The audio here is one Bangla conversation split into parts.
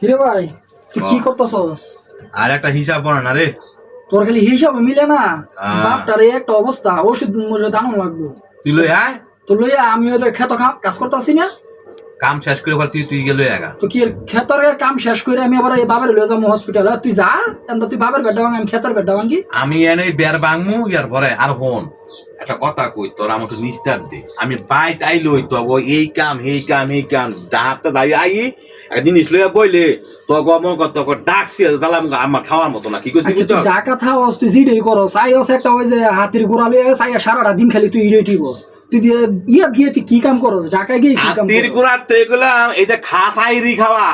হিরে ভাই তুই কি করতেছস? আর একটা হিসাব পড়া না রে। তোর খালি হিসাবে মিলে না। বাপটার এই একটা অবস্থা, ওষুধ মূল্য দাম লাগবে। তুই লই আয়, তো লইয়া আমি ওদের খেত কাজ করতেছি না। কাম শেষ করে পর তুই গেল একা। তো কি খেতের কাম শেষ করে আমি আবার এই বাবার লয়ে যাবো হসপিটালে। তুই যা, তুই বাবার বেডা ভাঙ, আমি খেতের বেডা ভাঙি। আমি এনে বের ভাঙমু ইয়ার পরে আর হন একটা কথা কই তোর আমাকে নিস্তার দে। আমি বাইত আইলই তো এই কাম ডাকতে যাই আই একটা জিনিস লইয়া বইলে তো মন কত ডাকছি জ্বালাম আমার খাওয়ার মতো না। কি কইছিস তুই ডাকা থাকস, তুই জিডেই করস। আইস একটা ওই যে হাতির গোড়া লইয়া আইয়া সারাটা দিন খালি তুই ইরেটি বস। তুই দিয়ে ইয়া গিয়ে তুই কি কাম করস? ঢাকা গিয়ে কি কাম? হাতির গোড়া তো এগুলাম এই যে খাস আইরি খাওয়া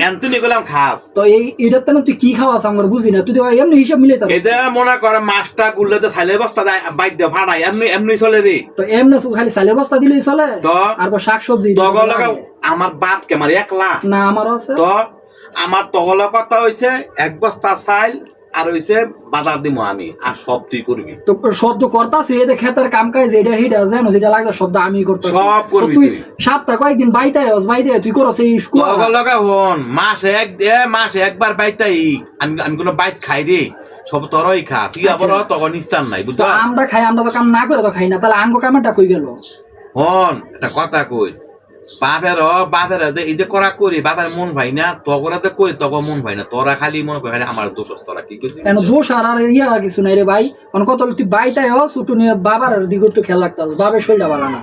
এন্তনি এগুলাম খাস। তো এই এটার তো তুই কি খাওয়াস আমরা বুঝি না। তুই তো এমনি হিসাব মিলে তো এই যে মনে করে মাছটা গুললে ছাইলে বস্তা বাইর দিয়ে ফাড়াই এমনি এমনি চলে রে। তো এমনি খালি চালের বস্তা দিলেই চলে? তো আর তো শাকসবজি আমার বাপ কে আমার একলা না, আমারও আছে। তো আমার তগলা কথা হইছে এক বস্তা চাইল আর হইছে বাজার দিমু আমি আর সব তুই করবি। তো শব্দ করতাছি এই যে খেতের কাম কাজ যেটা হিটা জানো যেটা লাগবে শব্দ আমি করতাছি সব করবি তুই। তুই সপ্তাহে কয়েকদিন বাইতে আইস, বাইতে তুই করছ এই স্কুল তগলা হন মাসে একবার বাইতাই আমি আমি কোনো বাইত খাই রে সব তরই খা তুই আবার তখন নিস্তার নাই বুঝছো। আমরা খাই, আমরা তো কাম না করে তো খাই না। তাহলে আঙ্গ কামটা কই গেল? হন একটা কথা কই বাপের এই যে করা করি বাপের মন ভাই না তগরা তো করি তগ মন ভাই না। তোরা খালি মনে করে খালি আমার দোষ তোরা কি করছিস কেন দোষ আর ইয়া কিছু নাই রে ভাই। কত তুই বাইতে আইস উঠু নিয়ে বাবার দিকে একটু খেয়াল রাখতে হবে। বাবার শরীরটা ভালো না।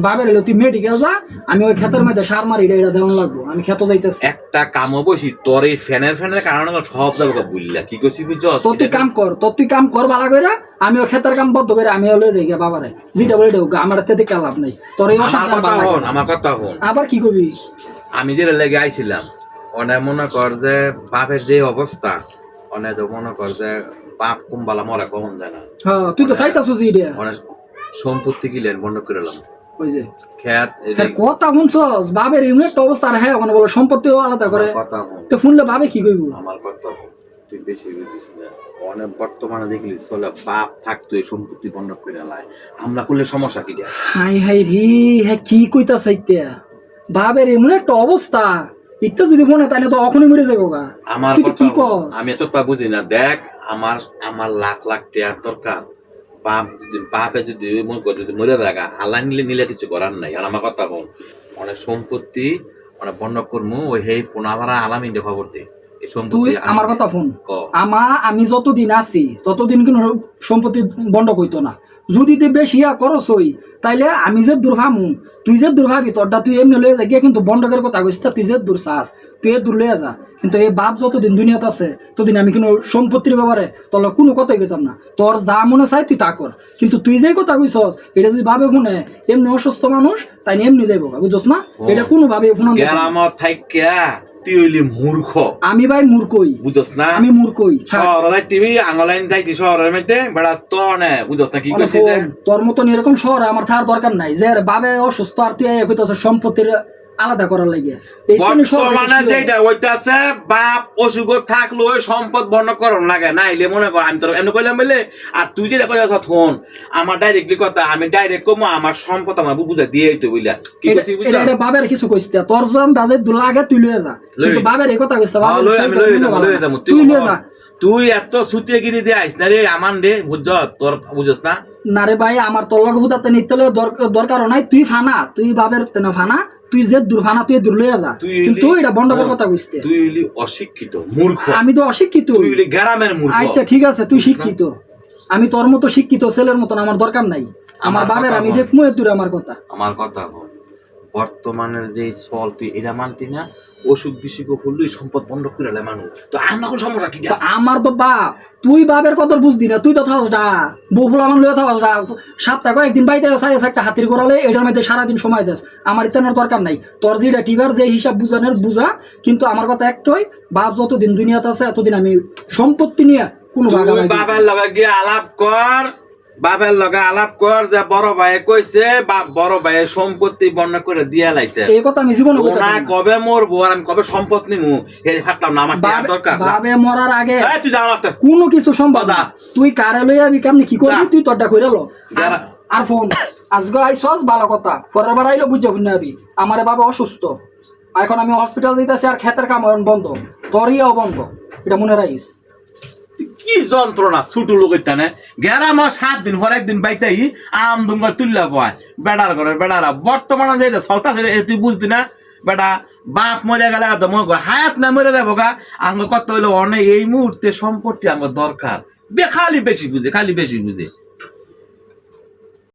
বাবার এলো তুই মেডিকেল যা, আমি ওই খেতের মধ্যে সার মারি এটা দেওয়ান লাগবো। আমি খেত যাইতেছি একটা কামও বসি তোর এই ফ্যানের কারণে সব যাবো বুঝলা কি করছিস বুঝছো। তো তুই কাম কর, তুই কাম কর ভালো করে। আমি ওই খেতের কাম বদ্ধ করে আমি লয়ে যাই বাবারে যেটা বলে দেবো। আমার তেতে কা লাভ নাই। তোর এই আমার কথা হন আবার কি করবি? আমি যেটা লেগে আইছিলাম অনেক মনে কর যে বাপের যে অবস্থা অনেক মনে কর যে বাপ কুম্বালা মরা কমন যায় না। হ্যাঁ তুই তো চাইতাছিস এটা। অনেক সম্পত্তি কিলেন বন্ধ করে এলাম ওই যে খেত কথা শুনছস বাবের এমন একটা অবস্থা। আর হ্যাঁ ওখানে বলে সম্পত্তিও আলাদা করে। কথা তো শুনলে বাবে কি কইব? আমার কথা তুই বেশি বুঝিস না। অনেক বর্তমানে দেখলি চলে বাপ থাকতো এই সম্পত্তি বন্ধ করে এলাই আমরা করলে সমস্যা কি? হাই হাই রে, হ্যাঁ কি কইতাছ ইত্যা? বাবের এমন একটা অবস্থা ইত্যা যদি মনে তাহলে তো এখনই মরে যাবো গা। আমার কি কর? আমি এত তা বুঝি না। দেখ আমার আমার লাখ লাখ টাকার দরকার। বাপে যদি মরে দেখা আল্লাহ নিলে কিছু করার নাই। আর আমার কথা বল অনেক সম্পত্তি অনেক বন্ধ করবো ওই হে পোনাভাড়া আলামিন খবর দে। তুই আমার কথা ফোন আমি যতদিন আছি ততদিন কিন্তু সম্পত্তি বন্ধ কইতো না। যদি তুই বেশি করস হই তাইলে আমি যে দূর ভাবু, তুই যে দূর ভাবি তোরটা তুই এমনি লয়ে যা গিয়ে কিন্তু বন্ধকের কথা কইস। তুই যে দূর চাস তুই দূর লয়ে যা। কিন্তু এই বাপ যতদিন দুনিয়াতে আছে ততদিন আমি কোনো সম্পত্তির ব্যাপারে তোর কোনো কথাই কইতাম না। তোর যা মনে চাই তুই তা কর। কিন্তু তুই যে কথা কইছস এটা যদি ভাবে ফোনে এমনি অসুস্থ মানুষ তাই এমনি যাইব বুঝছস না। এটা কোনো ভাবে ফোন তুই হইলি মূর্খ। আমি ভাই মূর্খই বুঝছস না। আমি মূর্খই। শহর যাইতিবি আঙ্গলাইন যাইতি শহরের মধ্যে বেড়া তো নে বুঝছস না কি কইছিস। তোর মতন এরকম শহরে আমার থাকার দরকার নাই যে বাবে অসুস্থ আর তুই কইতাছ সম্পত্তির আলাদা করার লাগে। বর্তমানে যেটা হইতাছে বাপ অসুখ থাকলো ওই সম্পদ বর্ণ করন লাগে নাইলে মনে কর আমি তোর এমনি কইলাম বলে। আর তুই যেটা কইতাছ ফোন আমার ডাইরেক্টলি কথা আমি ডাইরেক্ট কমো আমার সম্পদ আমার বুঝা দিয়ে তো বুঝলা কি কইছিস বুঝলা। এটা বাবার কিছু কইছিস তোর জম দাজে দুলা আগে তুই লয়ে যা। কিন্তু বাবার এই কথা কইছিস বাবা আমি লয়ে যাবো তুই লয়ে যা। তুই এত সুতিয়ে গিরি দিয়ে আইস না রে আমান রে বুঝছ তোর বুঝছ না। না রে ভাই আমার তোর লগে বুঝাতে নিতে দরকার নাই। তুই ফানা তুই বাবার তেন ফানা তুই যে দুর্ফানা তুই দূর লইয়া যা। কিন্তু এটা বন্ধ করার কথা কইছিস। তুই হইলি অশিক্ষিত মূর্খ। আমি তো অশিক্ষিত। তুই হইলি গ্রামের মূর্খ। আচ্ছা ঠিক আছে তুই শিক্ষিত। আমি তোর মতো শিক্ষিত ছেলের মতন আমার দরকার নাই। আমার বাবার আমি দেখমু দূরে আমার কথা। আমার কথা বর্তমানের যে চল তুই এটা মানতি না। অসুখ বিসুখ হলেই সম্পদ বন্ধ করে এলে মানুষ তো আমার কোন সমস্যা কি? আমার তো বাপ তুই বাপের কত বুঝদি না। তুই তো থাকস না বহুল আমার লয়ে থাকস না। সপ্তাহে কয়েকদিন বাইতে চাইছ একটা হাতির গোড়ালে এটার মধ্যে সারাদিন সময় দেস। আমার ইতানোর দরকার নাই। তোর যেটা টিভার যে হিসাব বুঝানোর বুঝা। কিন্তু আমার কথা একটাই বাপ যতদিন দুনিয়াতে আছে এতদিন আমি সম্পত্তি নিয়ে কোনো বাপের লগে গিয়ে আলাপ কর। বাপের লগে আলাপ কর যে বড় ভাই কইছে বাপ বড় ভাই সম্পত্তি বর্ণনা করে দিয়া লাইতে। এই কথা আমি জীবনে বলতে না। কবে মরবো আর আমি কবে সম্পদ নিমু এই ভাবতাম না। আমার টাকা দরকার। বাবে মরার আগে তুই জানো না কোনো কিছু সম্পদ তুই কারে লই আবি কেমনে কি করবি তুই তোরটা কইরা লো। আর ফোন আজকে আইসস ভালো কথা, পরের বার আইলো বুঝে বুঝে যাবি। আমার বাবা অসুস্থ, এখন আমি হসপিটাল দিতেছি, আর ক্ষেতের কাম এখন বন্ধ, তোর ইয়াও বন্ধ, এটা মনে রাখিস। কি যন্ত্রণা ছোট লোকের টানে গেরাম 7 দিন পর একদিন বাইতাই আম দুমগার তুললা পায় বেড়ার ঘরে বেড়ারা বর্তমানে যেটা চলতা তুই বুঝতি না বেটা বাপ মরে গেলে হায়াত না মরে যাবো গা আঙ্গ কত হইলো অনেক এই মুহূর্তে সম্পত্তি আমার দরকার খালি বেশি বুঝে